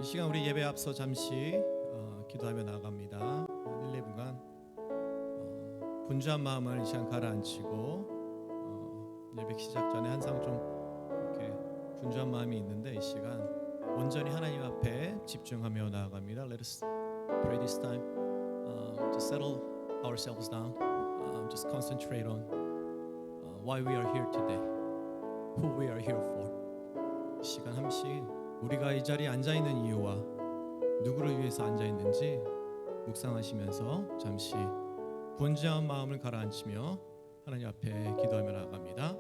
시간 우리 예배 앞서 잠시 기도하며 나아갑니다. 1, 2분간 분주한 마음을 이 시간 가라앉히고 예배 시작 전에 항상 좀 이렇게 분주한 마음이 있는데 이 시간 온전히 하나님 앞에 집중하며 나아갑니다. Let us pray this time. Just settle ourselves down. Just concentrate on why we are here today. Who we are here for. 이 시간 한씩 우리가 이 자리에 앉아있는 이유와 누구를 위해서 앉아있는지 묵상하시면서 잠시 분주한 마음을 가라앉히며 하나님 앞에 기도하며 나아갑니다.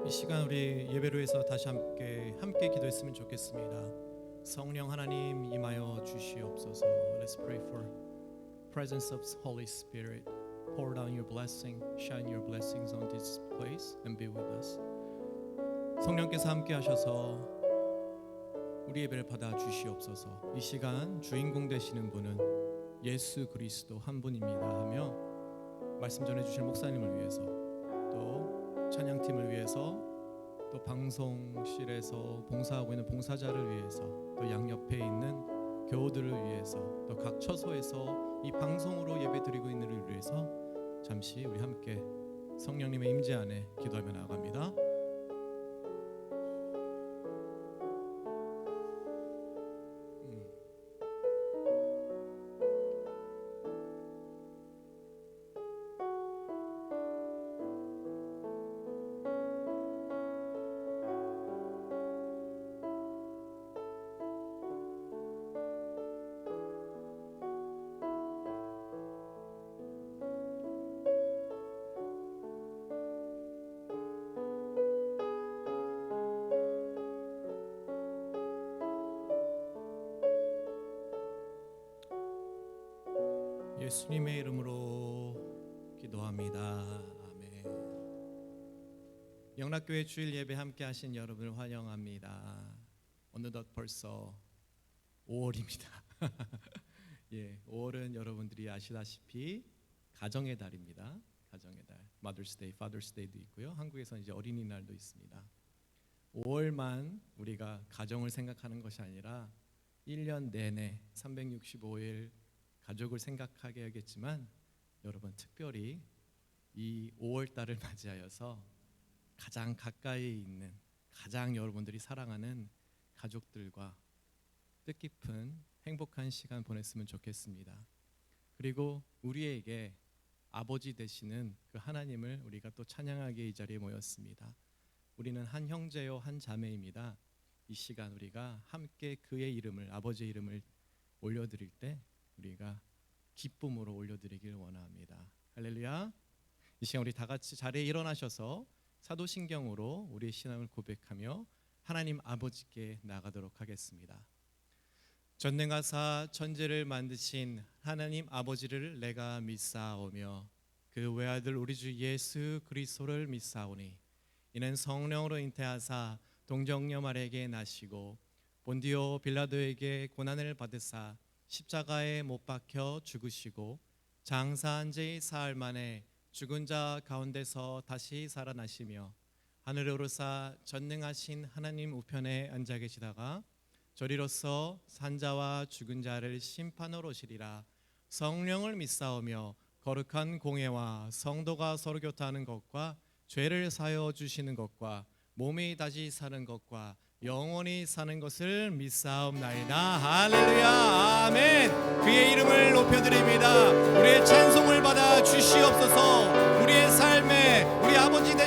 이 시간 우리 예배로 해서 다시 함께 기도했으면 좋겠습니다. 성령 하나님 임하여 주시옵소서. Let's pray for presence of Holy Spirit. Pour down your blessing, shine your blessings on this place and be with us. 성령께서 함께 하셔서 우리 예배를 받아 주시옵소서. 이 시간 주인공 되시는 분은 예수 그리스도 한 분입니다 하며 말씀 전해 주실 목사님을 위해서 또 찬양팀을 위해서 또 방송실에서 봉사하고 있는 봉사자를 위해서 또 양옆에 있는 교우들을 위해서 또 각 처소에서 이 방송으로 예배드리고 있는 이를 위해서 잠시 우리 함께 성령님의 임재 안에 기도하며 나아갑니다. 예수님의 이름으로 기도합니다. 아멘. 영락교회 주일 예배 함께 하신 여러분을 환영합니다. 어느덧 벌써 5월입니다. 예, 5월은 여러분들이 아시다시피 가정의 달입니다. 가정의 달. Mother's Day, Father's Day도 있고요. 한국에서는 이제 어린이날도 있습니다. 5월만 우리가 가정을 생각하는 것이 아니라 1년 내내 365일 가족을 생각하게 하겠지만 여러분 특별히 이 5월달을 맞이하여서 가장 가까이 있는 가장 여러분들이 사랑하는 가족들과 뜻깊은 행복한 시간 보냈으면 좋겠습니다. 그리고 우리에게 아버지 되시는 그 하나님을 우리가 또 찬양하게 이 자리에 모였습니다. 우리는 한 형제요 한 자매입니다. 이 시간 우리가 함께 그의 이름을 아버지의 이름을 올려드릴 때 우리가 기쁨으로 올려드리길 원합니다. 할렐루야. 이 시간 우리 다 같이 자리에 일어나셔서 사도신경으로 우리의 신앙을 고백하며 하나님 아버지께 나가도록 하겠습니다. 전능하사 천지를 만드신 하나님 아버지를 내가 믿사오며 그 외아들 우리 주 예수 그리스도를 믿사오니 이는 성령으로 잉태하사 동정녀 마리아에게 나시고 본디오 빌라도에게 고난을 받으사 십자가에 못 박혀 죽으시고 장사한 지 사흘 만에 죽은 자 가운데서 다시 살아나시며 하늘에 오르사 전능하신 하나님 우편에 앉아 계시다가 저리로서 산자와 죽은 자를 심판하러 오시리라. 성령을 믿사오며 거룩한 공예와 성도가 서로 교통하는 것과 죄를 사하여 주시는 것과 몸이 다시 사는 것과 영원히 사는 것을 믿사옵나이다. 할렐루야. 아멘. 그의 이름을 높여드립니다. 우리의 찬송을 받아 주시옵소서. 우리의 삶에 우리 아버지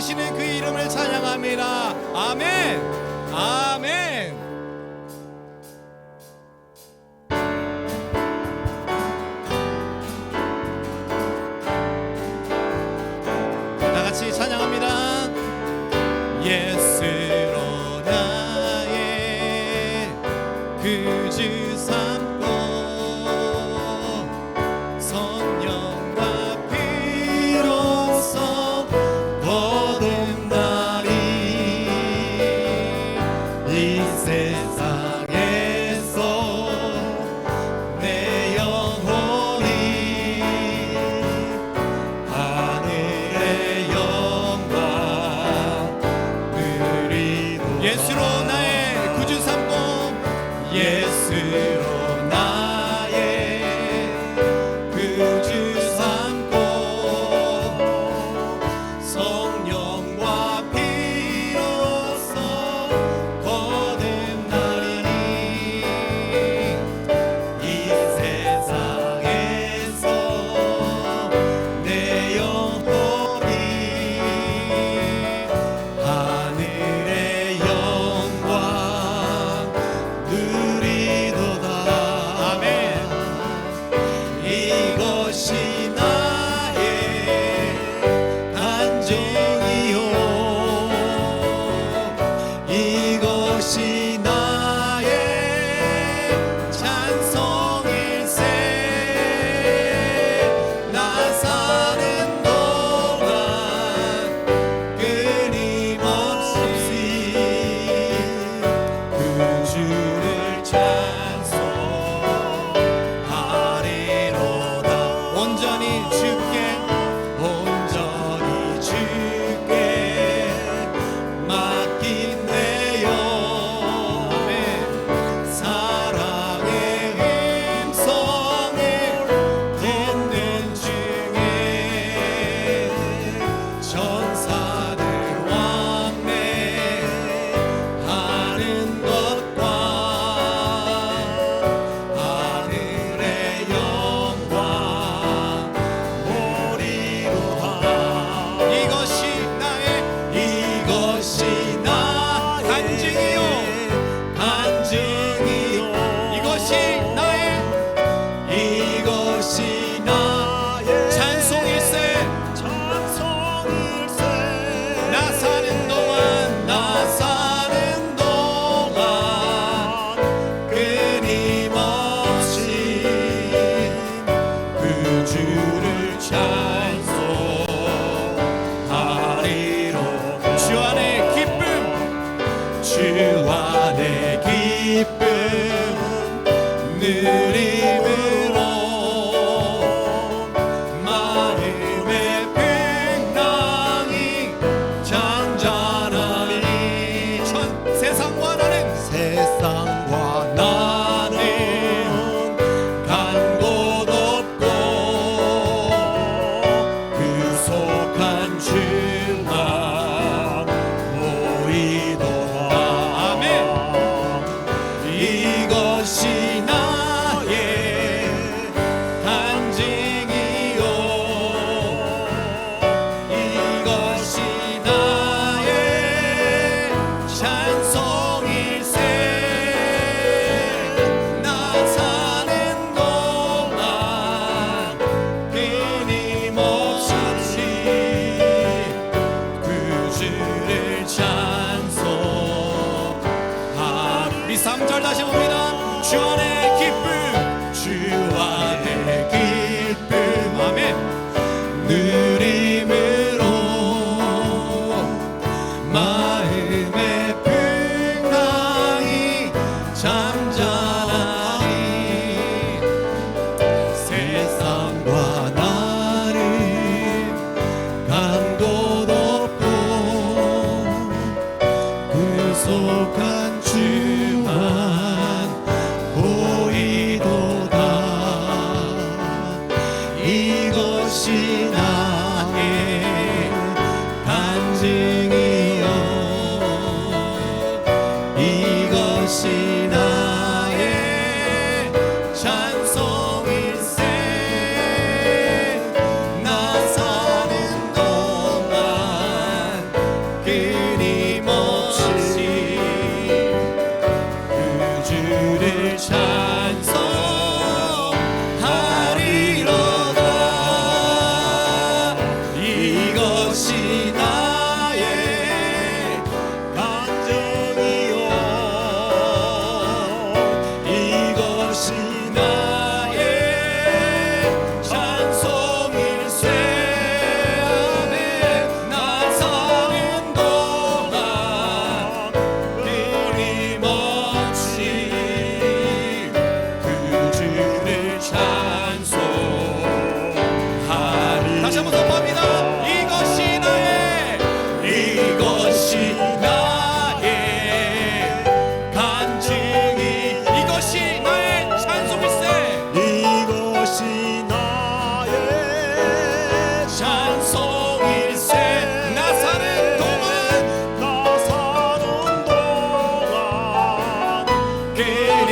이것이 나의 간증이요 이것이 나의 찬송일세 나 사는 동안 끊임없이 그 주를 찬송하리로다 온전히 주께 맡긴대요 아멘 사랑의 음성을 듣는 중에 천사들 왕래하는 것과 하늘의 영광 보리로다 이것이 나의 간증이요 이것이 나의 찬송일세 나 사는 동안 끊임없이 그 주를 찬송하리로 주 안에 기쁨 누림으로 마음의 평강이 잠잠하니 세상과 나는 간 곳 없고 구속한 주만 보이도다 아멘 이것이 나의 간증이요 이것이 나의 찬송일세 나 사는 동안 끊임없이 그 주를 찬송하리 우리 3절 다시 봅니다 주 안에 기쁨 아멘 누림으로 마음의 평강이 잠잠하니 세상과 나를 간 곳 없고 구속한 주만 보이도다 이것이 나의 간증이요 이것이 나의 찬송일세 나 사는 동안 끊임없이 그 주를 찬송하리로다 이것이 나의 간증이요 이것이 나의 찬송일세 아멘 나 사는 동안 끊임없이 그 주를 찬송하리 다시 한번 선포합니다 이것이 나의 간증이 이것이 나의 찬송일세 이것이 나의 찬송일세 나 사는 동안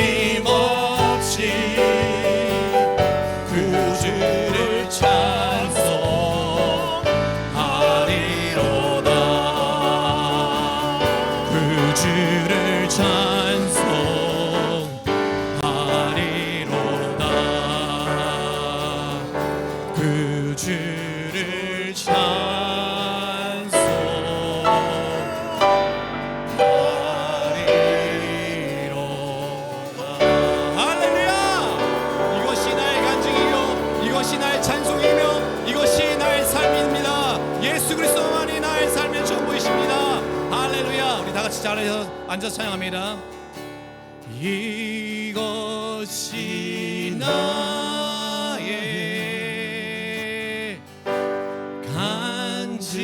끊임없이 그 주를 찬송하리로다 그 주를 찬송하리로다 그 주를 찬송하리로다. 할렐루야! 이것이 나의 간증이요 이것이 나의 찬송이며 이것이 나의 삶입니다. 예수 그리스도만이 나의 삶의 전부이십니다. 할렐루야! 우리 다 같이 자리에서 앉아서 찬양합니다. 이것이 나의 간증이요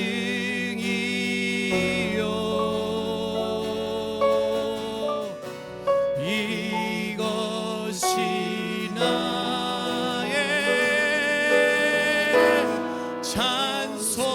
이것이 나의 찬송일세.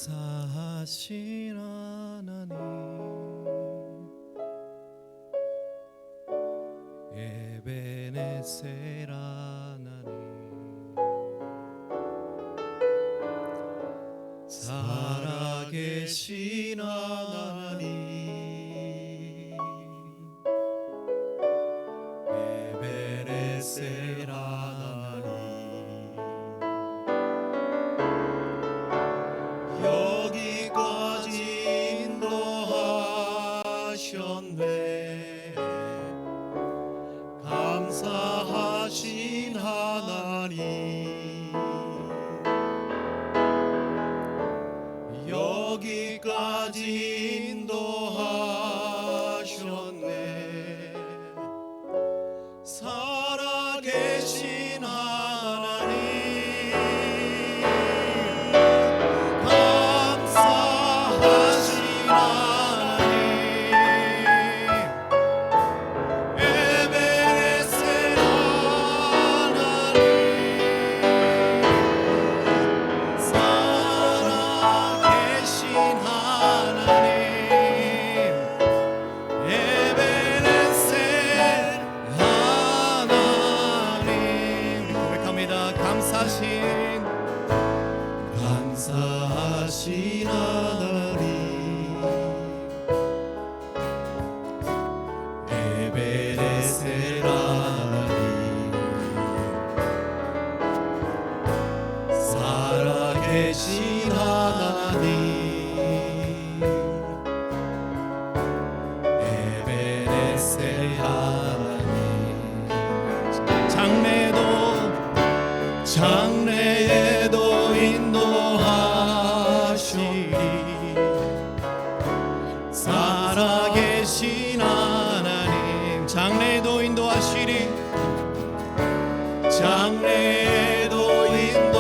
감사하신 하나님 에베네셀 하나님 살아계신 하나님 에베네셀 하나님 여기까지 인도하셨네. 감사하신 하나님 여기까지 인도하셨네. 살아계신 하나님 감사하신 하나님 에베네셀 하나님 살아계신 하나님 에베네셀 하나님 고백합니다. 감사하신 하나님 에베네셀 하나님 살아계신 하나님 에베네셀 하나님 장래에도 인도하시리 살아계신 하나님 장래에도 인도하시리 장래에도 인도하시리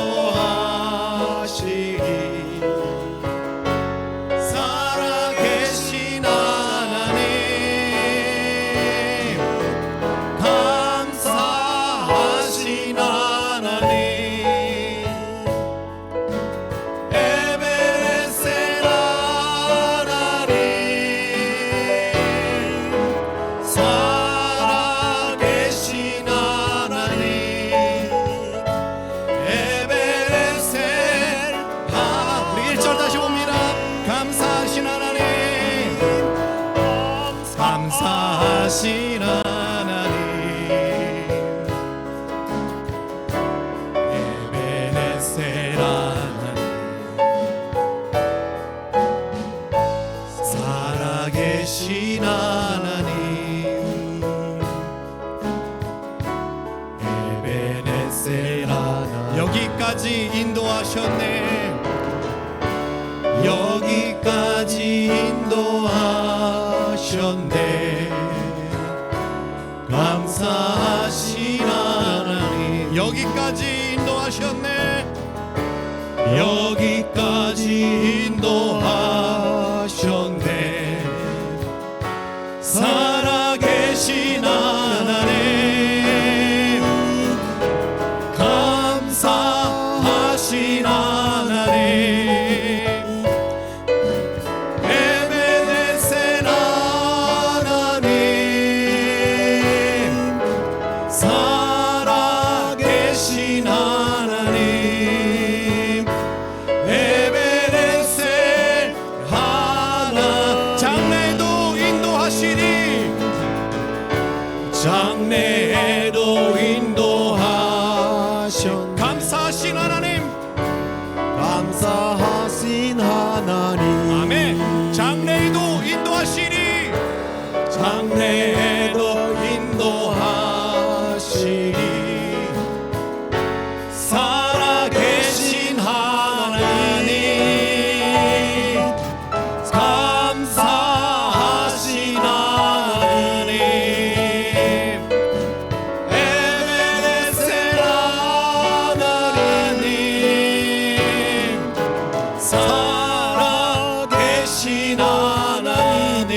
살아계신 하나님 감사하신 하나님 에베네셀 하나님 살아계신 하나님 에베네셀 우리 1절 다시 봅니다. 감사하신 하나님 감사하신 하나님 에베네셀 하나님 살아계신 하나님 에베네셀 하나님 여기까지 인도하셨네 여기까지 인도하셨네 인도하셨네. 감사하신 하나님, 여기까지 인도하셨네. 여기까지 인도하셨네. 살아계신 하나님, 감사하신 하나님, 에베네셀 하나님, 살아계신 하나님, 에베네셀 하나. 장래에도 인도하시리, 장래에도 인도하셨네. 감사하신 하나님, 감사하신 하나님. 아멘. 장래에도 인도하시리, 장래에도 인도하시리. 살아계신 하나님, 감사하신 하나님, 에베네셀 하나님, 살아계신 하나님,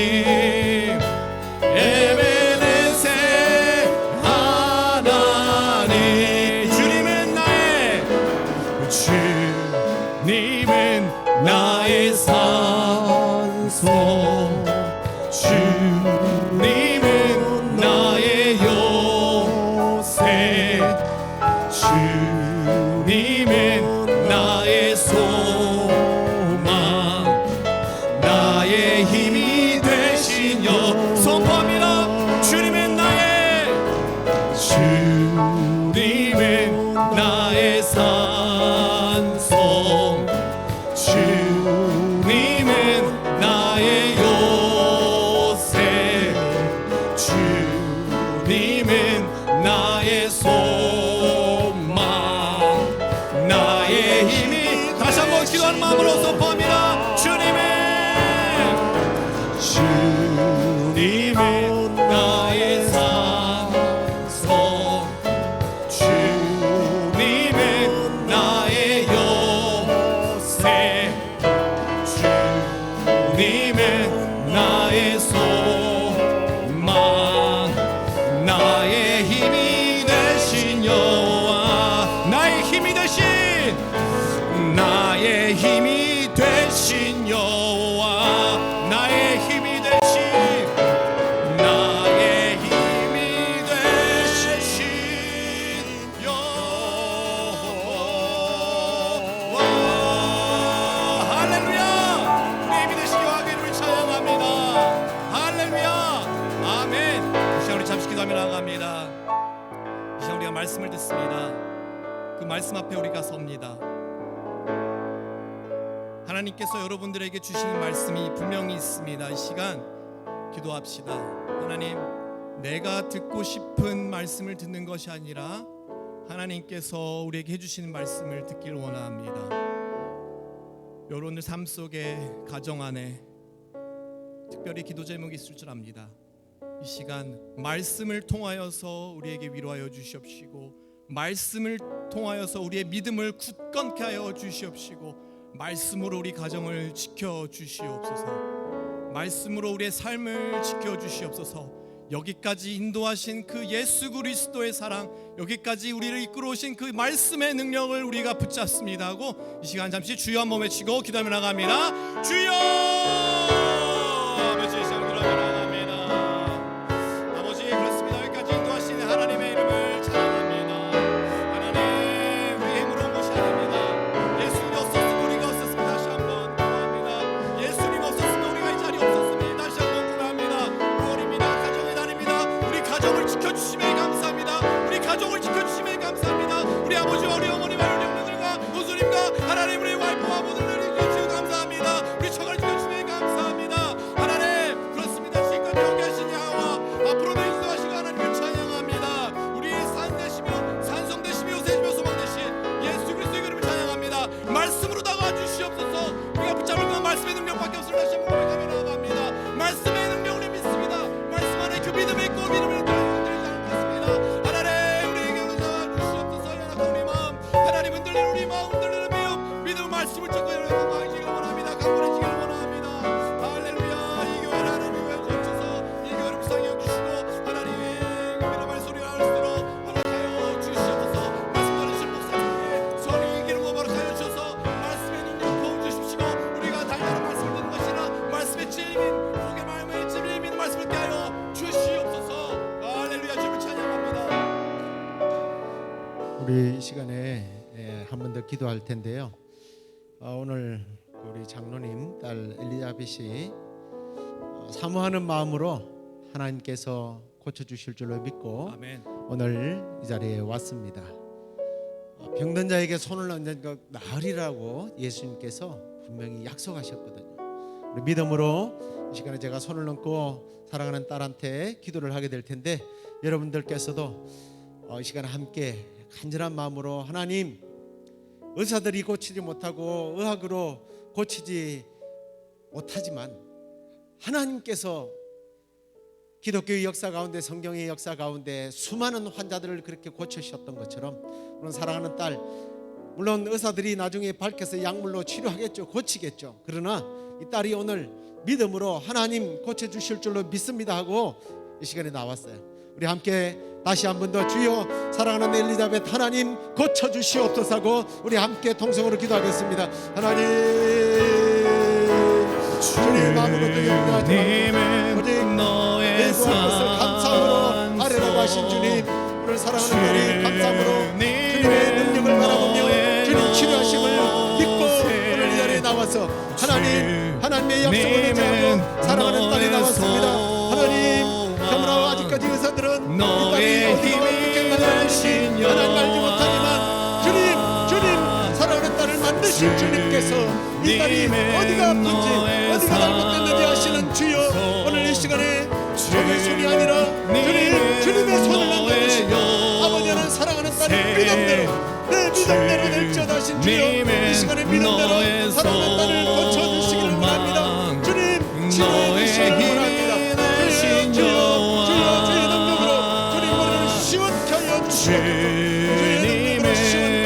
에베네셀 하나님. 주님은 나의 산소, 주님은 나의 요새, 주님은 나의 소망, 나의 힘이 되신 여. 선포합니다. 주님은 나의 산소, 주님은 나의 요새, 주님은 나의 소망, 나의 힘이. 다시 한번 기도하는 마음으로 선포합니다. 주님은 나의 산소, 주님은 나의 요새, 주님은 나의 소망, 나의 힘이 되신 여호와. 나의 힘이 되신, 나의 힘이 되신 여호와, 나의 힘이 되신, 나의 힘이 되신 여호와. 할렐루야. 우리 힘이 되신 여호와의 이름을 찬양합니다. 할렐루야. 아멘. 이 시간 우리 잠시 기도하며 나아갑니다. 이 시간 우리가 말씀을 듣습니다. 그 말씀 앞에 우리가 섭니다. 하나님께서 여러분들에게 주시는 말씀이 분명히 있습니다. 이 시간 기도합시다. 하나님, 내가 듣고 싶은 말씀을 듣는 것이 아니라 하나님께서 우리에게 해주시는 말씀을 듣기를 원합니다. 여러분들 삶 속에, 가정 안에 특별히 기도 제목이 있을 줄 압니다. 이 시간 말씀을 통하여서 우리에게 위로하여 주시옵시고, 말씀을 통하여서 우리의 믿음을 굳건케 하여 주시옵시고, 말씀으로 우리 가정을 지켜주시옵소서. 말씀으로 우리의 삶을 지켜주시옵소서. 여기까지 인도하신 그 예수 그리스도의 사랑, 여기까지 우리를 이끌어오신 그 말씀의 능력을 우리가 붙잡습니다 하고 이 시간 잠시 주여 한번 외치고 기도하며 나갑니다. 주여! 아버지, 이 시간 기도하며 나갑니다. 아버지, 그렇습니다. 여기까지 인도하신 하나님의 이름을 찬양합니다. 하나님, 우리 힘으로 온 것이 아닙니다. 예수님 없었으면 우리가 없었습니다. 다시 한번 구합니다. 예수님 없었으면 우리가 이 자리에 없었습니다. 다시 한번 구합니다. 9월입니다. 가정의 달입니다. 우리 가정을 지켜주심에 감사합니다. 우리 가족을 지켜주심에 감사합니다. 우리 아버지와 우리 어머니와 우리 형제들과 모수님과 하나님, 우리 와이프와 모두를 지켜주시면 감사합니다. 우리 처가를 지켜주심에 감사합니다. 하나님, 우리 이 시간에 한 번 더 기도할 텐데요. 오늘 우리 장로님 딸 엘리자벳이 사모하는 마음으로 하나님께서 고쳐주실 줄로 믿고 아멘. 오늘 이 자리에 왔습니다. 병든 자에게 손을 얹은 것 나으리라고 예수님께서 분명히 약속하셨거든요. 우리 믿음으로 이 시간에 제가 손을 얹고 사랑하는 딸한테 기도를 하게 될 텐데, 여러분들께서도 이 시간에 함께 간절한 마음으로 하나님, 의사들이 고치지 못하고 의학으로 고치지 못하지만 하나님께서 기독교의 역사 가운데, 성경의 역사 가운데 수많은 환자들을 그렇게 고치셨던 것처럼 오늘 사랑하는 딸, 물론 의사들이 나중에 밝혀서 약물로 치료하겠죠, 고치겠죠. 그러나 이 딸이 오늘 믿음으로 하나님 고쳐주실 줄로 믿습니다 하고 이 시간에 나왔어요. 우리 함께 다시 한 번 더 주여 사랑하는 엘리자벳 하나님 고쳐주시옵소서 하고 우리 함께 통성으로 기도하겠습니다. 하나님, 주님 아무것도 염려하지 말고 오직 내 구할 것을 감사함으로 아뢰라고 하신 주님, 오늘 사랑하는 딸이 감사함으로 주님의 능력을 바라보며 주님 치료하심을 믿고 오늘 이 자리에 나와서 하나님의 약속을 의지하고 사랑하는 딸이 나왔습니다. 하나님, 그러나 아직까지 의사들은 이 딸이 어디가 어떻게 만나는지 하나님 알지 못하지만 주님 사랑하는 딸을 만드신 주님께서 이 딸이 어디가 아픈지 어디가 잘못됐는지 아시는 주여, 오늘 이 시간에 저의 손이 아니라 주님의 손을 만드시고 아버지는 사랑하는 딸의 믿음대로 내 믿음대로 될지어다 하신 주여, 이 시간에 믿음대로 사랑하는 딸을 고쳐주시기를 원합니다. 주님 치료해 주시기를 원합니다. 주의 능력으로 주님 머리를 시원케 하여 주시옵소서. 주의 능력으로 시원케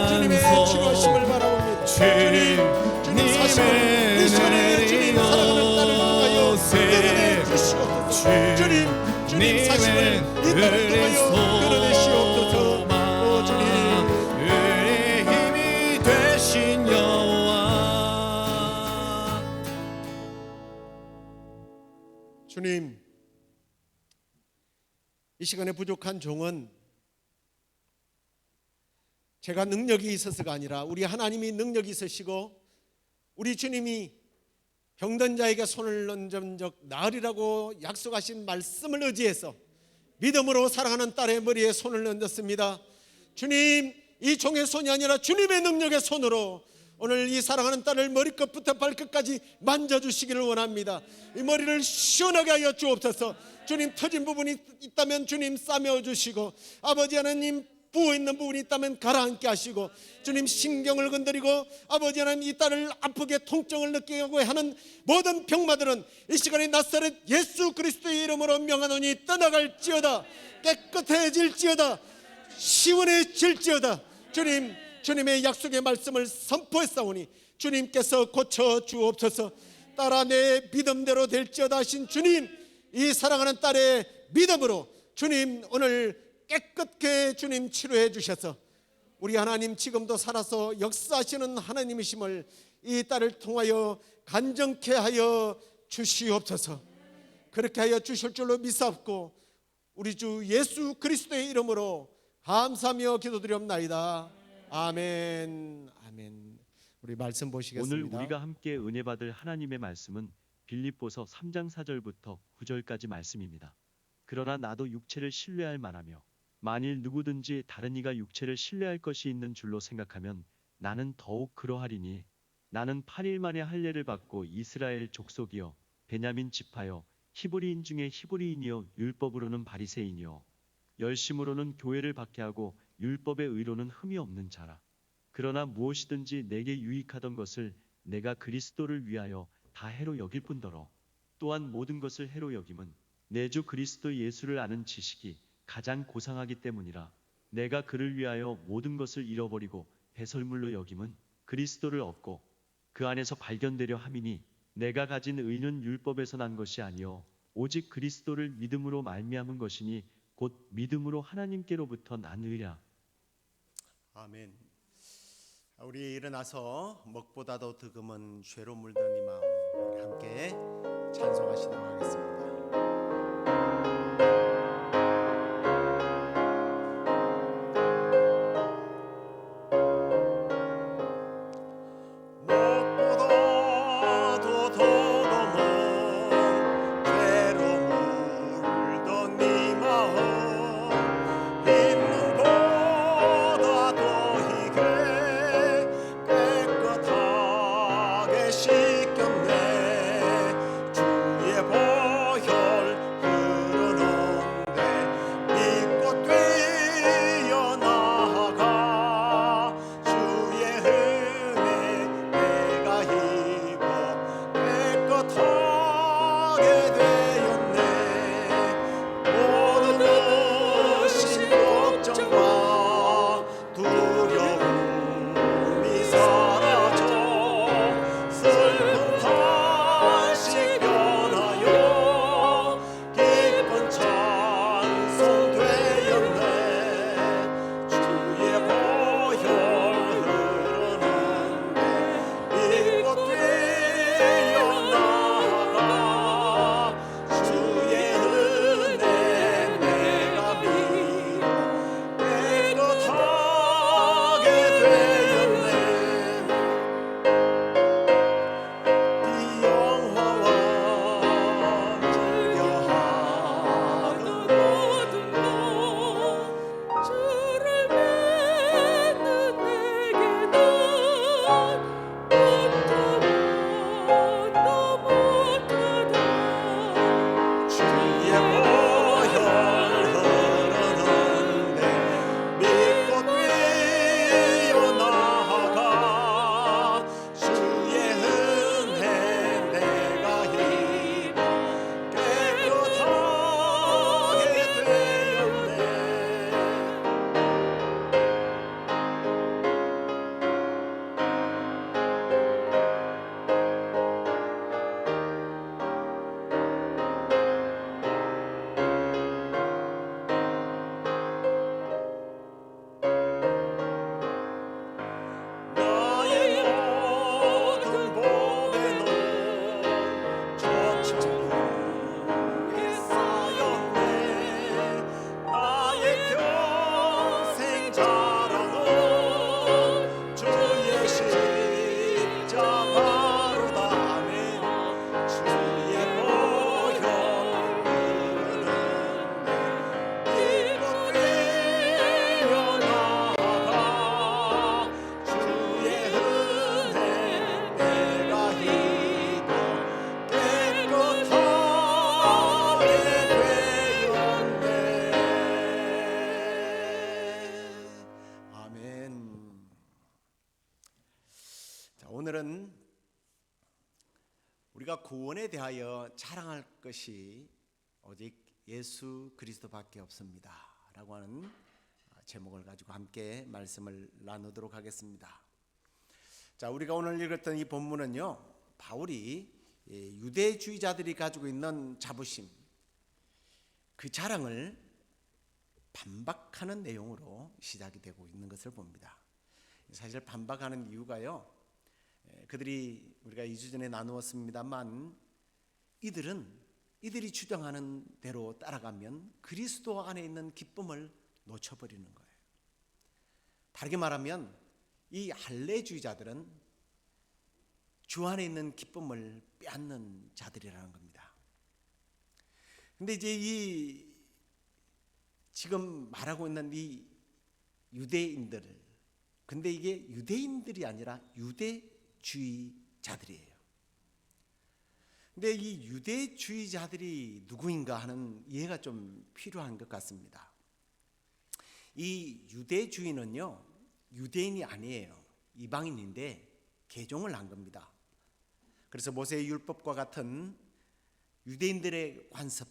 주님의 치료하심을 바라봅니다. 주님 사심을 이 시간에 주님 사랑하는 딸을 통하여 드러내 주시옵소서. 주님 사심을 이 딸을 통하여 드러내 주시옵소서. 오 주님, 우리의 힘이 되신 여호와. 주님, 이 시간에 부족한 종은 제가 능력이 있어서가 아니라 우리 하나님이 능력이 있으시고 우리 주님이 병든 자에게 손을 얹은 적 나으리라고 약속하신 말씀을 의지해서 믿음으로 사랑하는 딸의 머리에 손을 얹었습니다. 주님, 이 종의 손이 아니라 주님의 능력의 손으로 오늘 이 사랑하는 딸을 머리끝부터 발끝까지 만져주시기를 원합니다. 이 머리를 시원하게 하여 주옵소서. 주님, 터진 부분이 있다면 주님 싸매어주시고, 아버지 하나님 부어있는 부분이 있다면 가라앉게 하시고, 주님 신경을 건드리고 아버지 하나님 이 딸을 아프게 통증을 느끼게 하는 모든 병마들은 이 시간에 나사렛 예수 그리스도의 이름으로 명하노니 떠나갈지어다. 깨끗해질지어다. 시원해질지어다. 주님의 약속의 말씀을 선포했사오니 주님께서 고쳐주옵소서. 딸아 내 믿음대로 될지어다 하신 주님, 이 사랑하는 딸의 믿음으로 주님 오늘 깨끗게 주님 치료해 주셔서 우리 하나님 지금도 살아서 역사하시는 하나님이심을 이 딸을 통하여 간증케 하여 주시옵소서. 그렇게 하여 주실 줄로 믿사옵고 우리 주 예수 그리스도의 이름으로 감사하며 기도드리옵나이다. 아멘. 아멘. 우리 말씀 보시겠습니다. 오늘 우리가 함께 은혜 받을 하나님의 말씀은 빌립보서 3장 4절부터 9절까지 말씀입니다. 그러나 나도 육체를 신뢰할 만하며 만일 누구든지 다른 이가 육체를 신뢰할 것이 있는 줄로 생각하면 나는 더욱 그러하리니 나는 8일 만에 할례를 받고 이스라엘 족속이요 베냐민 지파요 히브리인 중에 히브리인이요 율법으로는 바리새인이요 열심으로는 교회를 박해하고 율법의 의로는 흠이 없는 자라. 그러나 무엇이든지 내게 유익하던 것을 내가 그리스도를 위하여 다 해로 여길 뿐더러 또한 모든 것을 해로 여김은 내 주 그리스도 예수를 아는 지식이 가장 고상하기 때문이라. 내가 그를 위하여 모든 것을 잃어버리고 배설물로 여김은 그리스도를 얻고 그 안에서 발견되려 함이니 내가 가진 의는 율법에서 난 것이 아니요 오직 그리스도를 믿음으로 말미암은 것이니 곧 믿음으로 하나님께로부터 난 의라. 아멘. 우리 일어나서 먹보다도 득음은 죄로 물든 이 마음 우리 함께 찬송하시도록 하겠습니다. 되었네. 모든 의심 걱정과 두려움이 사라져 슬픈 탄식 변하여 기쁜 찬송 되었네. 주의 보혈 흐르는데 믿고 뛰어나가 주의 은혜 내가 믿어 깨끗하게 되었네. 비영화와 즐겨하던 모든 것 주를 믿는 내게는 못하다 주의 보혈 흐르는데 믿고 뛰어나가 주의 은혜 내가 힘어 깨끗하게 되었네. 나의 모든 복에는 저천국에 쌓였네. 나의 평생 자랑은 주의 십자가로다. 아멘. 주의 보혈 흐르는데 믿고 뛰어나가 주의 은혜 내가 힘입어 깨끗하게 되었네. 아멘. 자, 오늘은 우리가 구원에 대하여 자랑할 것이 오직 예수 그리스도밖에 없습니다 라고 하는 제목을 가지고 함께 말씀을 나누도록 하겠습니다. 자, 우리가 오늘 읽었던 이 본문은요, 바울이 유대주의자들이 가지고 있는 자부심, 그 자랑을 반박하는 내용으로 시작이 되고 있는 것을 봅니다. 사실 반박하는 이유가요, 그들이 우리가 2주 전에 나누었습니다만 이들이 주장하는 대로 따라가면 그리스도 안에 있는 기쁨을 놓쳐버리는 거예요. 다르게 말하면 이 할례주의자들은 주 안에 있는 기쁨을 빼앗는 자들이라는 겁니다. 근데 이제 지금 말하고 있는 이 유대인들, 근데 이게 유대인들이 아니라 유대주의자들이에요. 근데 이 유대주의자들이 누구인가 하는 이해가 좀 필요한 것 같습니다. 이 유대주의는요, 유대인이 아니에요. 이방인인데 개종을 한 겁니다. 그래서 모세의 율법과 같은 유대인들의 관습,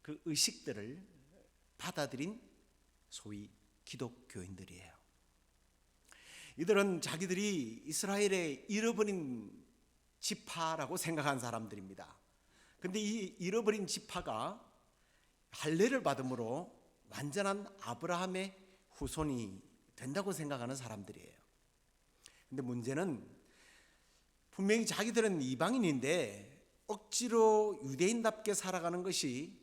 그 의식들을 받아들인 소위 기독교인들이에요. 이들은 자기들이 이스라엘의 잃어버린 지파라고 생각한 사람들입니다. 그런데 이 잃어버린 지파가 할례를 받음으로 완전한 아브라함의 후손이 된다고 생각하는 사람들이에요. 그런데 문제는 분명히 자기들은 이방인인데 억지로 유대인답게 살아가는 것이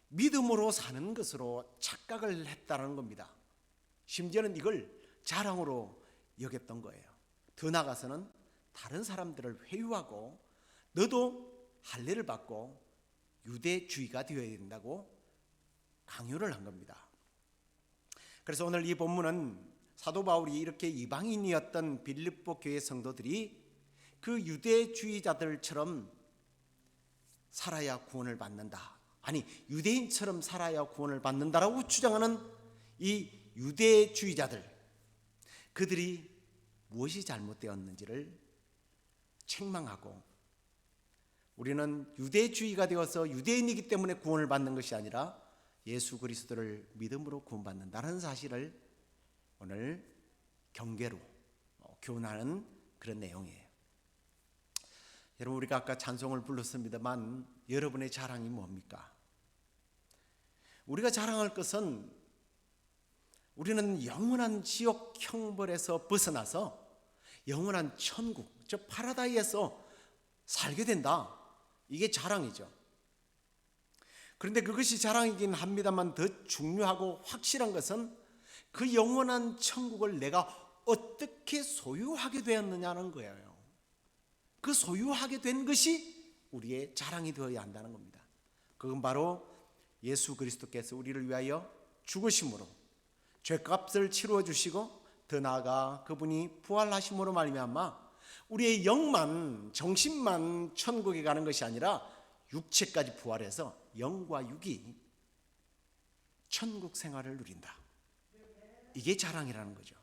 믿음으로 사는 것으로 착각을 했다는 겁니다. 심지어는 이걸 자랑으로 여겼던 거예요. 더 나아가서는 다른 사람들을 회유하고 너도 할례를 받고 유대주의가 되어야 된다고 강요를 한 겁니다. 그래서 오늘 이 본문은 사도 바울이 이렇게 이방인이었던 빌립보 교회 성도들이 그 유대주의자들처럼 살아야 구원을 받는다, 아니 유대인처럼 살아야 구원을 받는다라고 주장하는 이 유대주의자들, 그들이 무엇이 잘못되었는지를 책망하고 우리는 유대주의가 되어서 유대인이기 때문에 구원을 받는 것이 아니라 예수 그리스도를 믿음으로 구원받는다는 사실을 오늘 경계로 교훈하는 그런 내용이에요. 여러분, 우리가 아까 찬송을 불렀습니다만 여러분의 자랑이 뭡니까? 우리가 자랑할 것은 우리는 영원한 지옥 형벌에서 벗어나서 영원한 천국, 저 파라다이에서 살게 된다. 이게 자랑이죠. 그런데 그것이 자랑이긴 합니다만 더 중요하고 확실한 것은 그 영원한 천국을 내가 어떻게 소유하게 되었느냐는 거예요. 그 소유하게 된 것이 우리의 자랑이 되어야 한다는 겁니다. 그건 바로 예수 그리스도께서 우리를 위하여 죽으심으로 죄값을 치루어 주시고 더 나아가 그분이 부활하심으로 말미암아 우리의 영만, 정신만 천국에 가는 것이 아니라 육체까지 부활해서 영과 육이 천국 생활을 누린다. 이게 자랑이라는 거죠.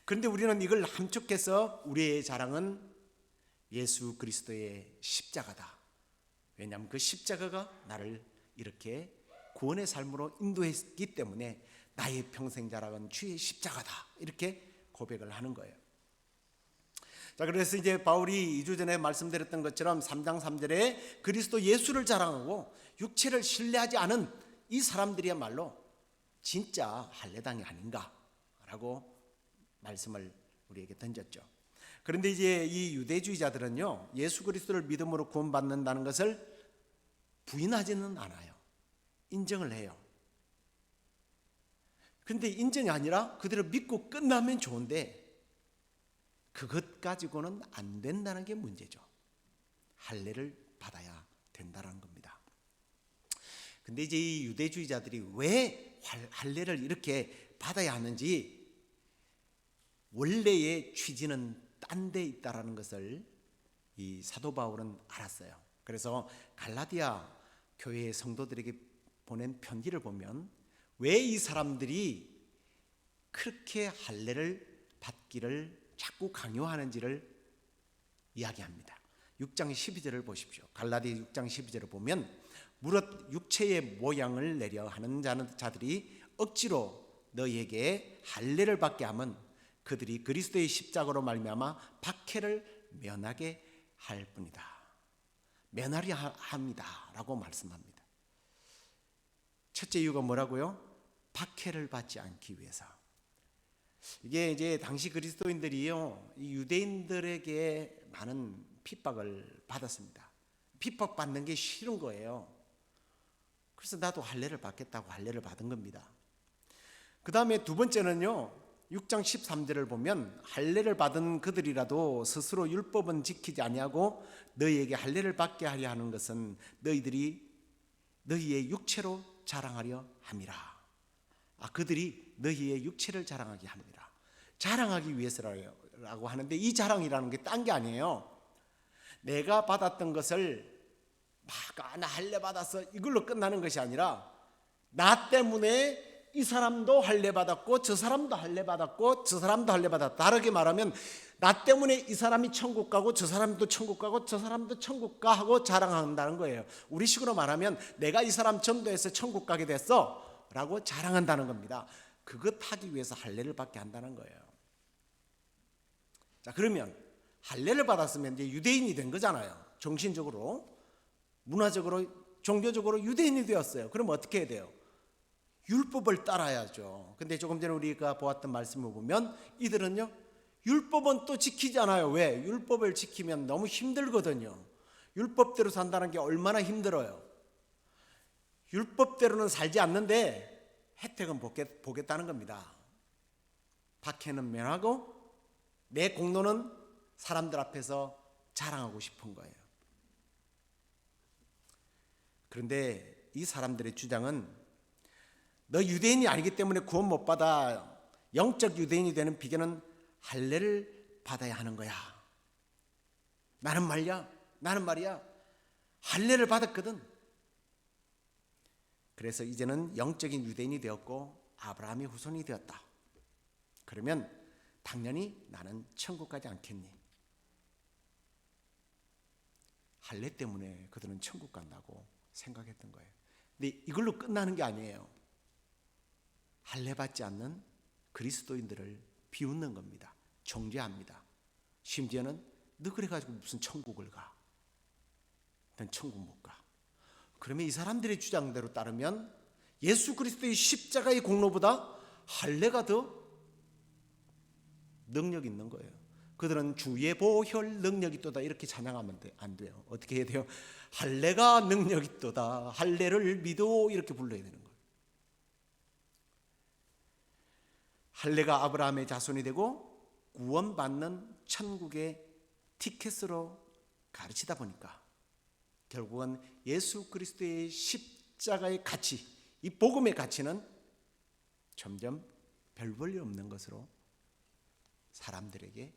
그런데 우리는 이걸 함축해서 우리의 자랑은 예수 그리스도의 십자가다. 왜냐하면 그 십자가가 나를 이렇게 구원의 삶으로 인도했기 때문에 나의 평생 자랑은 주의 십자가다. 이렇게 고백을 하는 거예요. 자, 그래서 이제 바울이 2주 전에 말씀드렸던 것처럼 3장 3절에 그리스도 예수를 자랑하고 육체를 신뢰하지 않은 이 사람들이야말로 진짜 할례당이 아닌가라고 말씀을 우리에게 던졌죠. 그런데 이제 이 유대주의자들은요, 예수 그리스도를 믿음으로 구원받는다는 것을 부인하지는 않아요. 인정을 해요. 근데 인정이 아니라 그대로 믿고 끝나면 좋은데 그것 가지고는 안 된다는 게 문제죠. 할례를 받아야 된다는 겁니다. 근데 이제 이 유대주의자들이 왜 할례를 이렇게 받아야 하는지 원래의 취지는 딴 데 있다라는 것을 이 사도 바울은 알았어요. 그래서 갈라디아 교회의 성도들에게 보낸 편지를 보면 왜 이 사람들이 그렇게 할례를 받기를 자꾸 강요하는지를 이야기합니다. 6장 12절을 보십시오. 갈라디아 6장 12절을 보면 무릇 육체의 모양을 내려 하는 자들이 억지로 너희에게 할례를 받게 하면 그들이 그리스도의 십자가로 말미암아 박해를 면하게 할 뿐이다. 면하려 합니다라고 말씀합니다. 첫째 이유가 뭐라고요? 박해를 받지 않기 위해서. 이게 이제 당시 그리스도인들이요, 이 유대인들에게 많은 핍박을 받았습니다. 핍박받는 게 싫은 거예요. 그래서 나도 할례를 받겠다고 할례를 받은 겁니다. 그 다음에 두 번째는요, 6장 13절을 보면 할례를 받은 그들이라도 스스로 율법은 지키지 아니하고 너희에게 할례를 받게 하려 하는 것은 너희들이 너희의 육체로 자랑하려 함이라. 그들이 너희의 육체를 자랑하게 합니다. 자랑하기 위해서라고 하는데 이 자랑이라는 게 딴 게 아니에요. 내가 받았던 것을 나 할례 받았어 이걸로 끝나는 것이 아니라 나 때문에 이 사람도 할례 받았고 저 사람도 할례 받았고 저 사람도 할례 받았다. 다르게 말하면 나 때문에 이 사람이 천국 가고 저 사람도 천국 가고 저 사람도 천국 가 하고 자랑한다는 거예요. 우리식으로 말하면 내가 이 사람 전도해서 천국 가게 됐어 라고 자랑한다는 겁니다. 그것 하기 위해서 할례를 받게 한다는 거예요. 자, 그러면 할례를 받았으면 이제 유대인이 된 거잖아요. 정신적으로, 문화적으로, 종교적으로 유대인이 되었어요. 그럼 어떻게 해야 돼요? 율법을 따라야죠. 근데 조금 전에 우리가 보았던 말씀을 보면 이들은요, 율법은 또 지키지 않아요. 왜? 율법을 지키면 너무 힘들거든요. 율법대로 산다는 게 얼마나 힘들어요. 율법대로는 살지 않는데 혜택은 보겠다는 겁니다. 박해는 면하고 내 공로는 사람들 앞에서 자랑하고 싶은 거예요. 그런데 이 사람들의 주장은 너 유대인이 아니기 때문에 구원 못 받아. 영적 유대인이 되는 비결은 할례를 받아야 하는 거야. 나는 말이야 할례를 받았거든. 그래서 이제는 영적인 유대인이 되었고 아브라함의 후손이 되었다. 그러면 당연히 나는 천국 가지 않겠니? 할례 때문에 그들은 천국 간다고 생각했던 거예요. 근데 이걸로 끝나는 게 아니에요. 할례 받지 않는 그리스도인들을 비웃는 겁니다. 정죄합니다. 심지어는 너 그래가지고 무슨 천국을 가? 넌 천국 못 가. 그러면 이 사람들의 주장대로 따르면 예수 그리스도의 십자가의 공로보다 할례가 더 능력 있는 거예요. 그들은 주의 보혈 능력이 있도다 이렇게 찬양하면 안 돼요. 어떻게 해야 돼요? 할례가 능력이 있도다. 할례를 믿어 이렇게 불러야 되는 거예요. 할례가 아브라함의 자손이 되고 구원받는 천국의 티켓으로 가르치다 보니까 결국은 예수 그리스도의 십자가의 가치, 이 복음의 가치는 점점 별 볼일 없는 것으로 사람들에게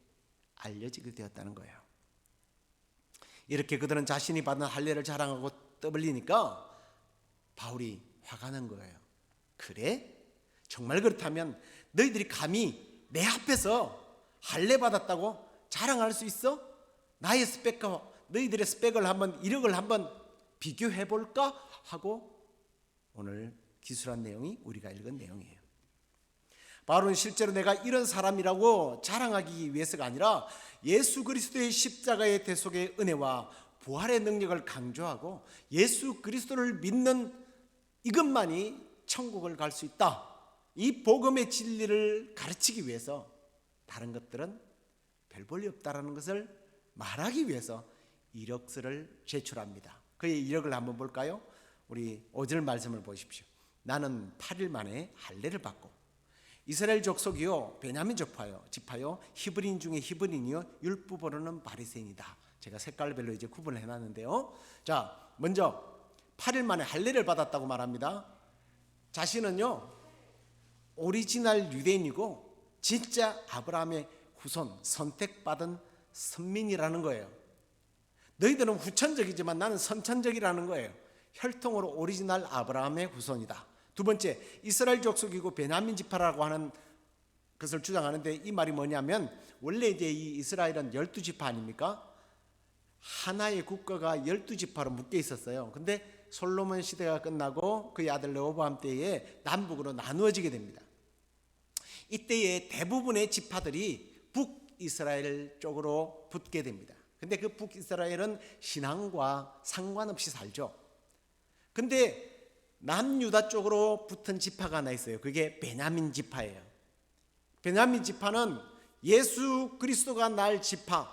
알려지게 되었다는 거예요. 이렇게 그들은 자신이 받은 할례를 자랑하고 떠벌리니까 바울이 화가 난 거예요. 그래? 정말 그렇다면 너희들이 감히 내 앞에서 할례 받았다고 자랑할 수 있어? 나의 스펙과 너희들의 스펙을 한번, 이력을 한번 비교해 볼까? 하고 오늘 기술한 내용이 우리가 읽은 내용이에요. 바울은 실제로 내가 이런 사람이라고 자랑하기 위해서가 아니라 예수 그리스도의 십자가의 대속의 은혜와 부활의 능력을 강조하고 예수 그리스도를 믿는 이것만이 천국을 갈 수 있다, 이 복음의 진리를 가르치기 위해서 다른 것들은 별 볼일 없다라는 것을 말하기 위해서 이력서를 제출합니다. 그의 이력을 한번 볼까요? 우리 5절 말씀을 보십시오. 나는 8일 만에 할례를 받고 이스라엘 족속이요 베냐민 지파요 히브리인 중에 히브리인이요 율법으로는 바리새인이다. 제가 색깔별로 이제 구분을 해놨는데요. 자, 먼저 8일 만에 할례를 받았다고 말합니다. 자신은요 오리지널 유대인이고 진짜 아브라함의 후손, 선택받은 선민이라는 거예요. 너희들은 후천적이지만 나는 선천적이라는 거예요. 혈통으로 오리지널 아브라함의 후손이다. 두 번째, 이스라엘 족속이고 베냐민 지파라고 하는 것을 주장하는데 이 말이 뭐냐면 원래 이제 이 이스라엘은 12지파 아닙니까? 하나의 국가가 12지파로 묶여 있었어요. 근데 솔로몬 시대가 끝나고 그의 아들 레호보암 때에 남북으로 나누어지게 됩니다. 이때에 대부분의 지파들이 북이스라엘 쪽으로 붙게 됩니다. 근데 그 북이스라엘은 신앙과 상관없이 살죠. 근데 남유다 쪽으로 붙은 지파가 하나 있어요. 그게 베냐민 지파예요. 베냐민 지파는 예수 그리스도가 날 지파,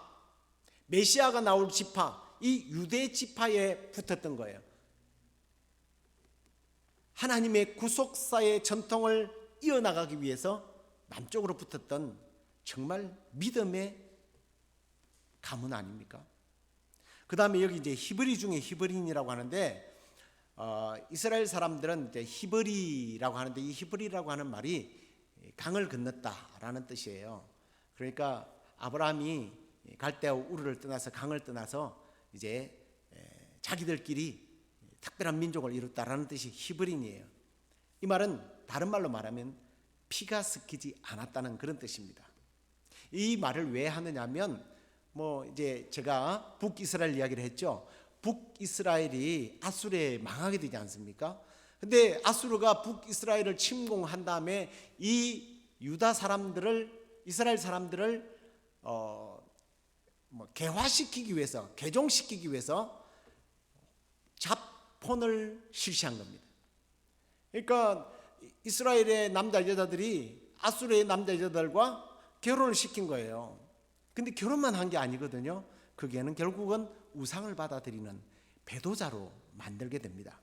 메시아가 나올 지파, 이 유대 지파에 붙었던 거예요. 하나님의 구속사의 전통을 이어나가기 위해서 남쪽으로 붙었던 정말 믿음의 가문 아닙니까? 그 다음에 여기 이제 히브리 중에 히브리인이라고 하는데 이스라엘 사람들은 이제 히브리라고 하는데 이 히브리라고 하는 말이 강을 건넜다라는 뜻이에요. 그러니까 아브라함이 갈대아 우르를 떠나서 강을 떠나서 이제 자기들끼리 특별한 민족을 이뤘다라는 뜻이 히브리인이에요. 이 말은 다른 말로 말하면 피가 섞이지 않았다는 그런 뜻입니다. 이 말을 왜 하느냐면 뭐 이제 제가 북이스라엘 이야기를 했죠. 북이스라엘이 아수르에 망하게 되지 않습니까? 근데 아수르가 북이스라엘을 침공한 다음에 이 유다 사람들을, 이스라엘 사람들을 개화시키기 위해서, 개종시키기 위해서 잡폰을 실시한 겁니다. 그러니까 이스라엘의 남자 여자들이 아수르의 남자 여자들과 결혼을 시킨 거예요. 근데 결혼만 한 게 아니거든요. 그게는 결국은 우상을 받아들이는 배도자로 만들게 됩니다.